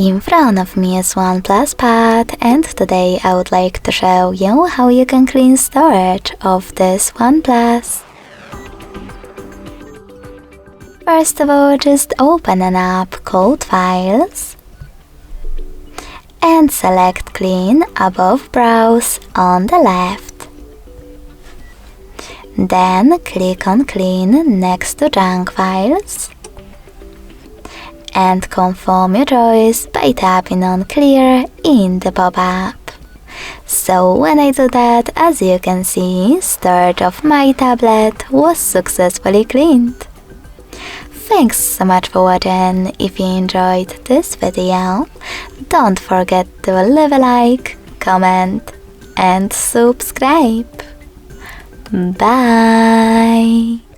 In front of me is OnePlus Pad, and today I would like to show you how you can clean storage of this OnePlus. First of all, just open an app called Files and select Clean above Browse on the left. Then click on Clean next to Junk Files and confirm your choice by tapping on Clear in the pop-up. So when I do that, as you can see, storage of my tablet was successfully cleaned. Thanks so much for watching. If you enjoyed this video, don't forget to leave a like, comment and subscribe. Bye!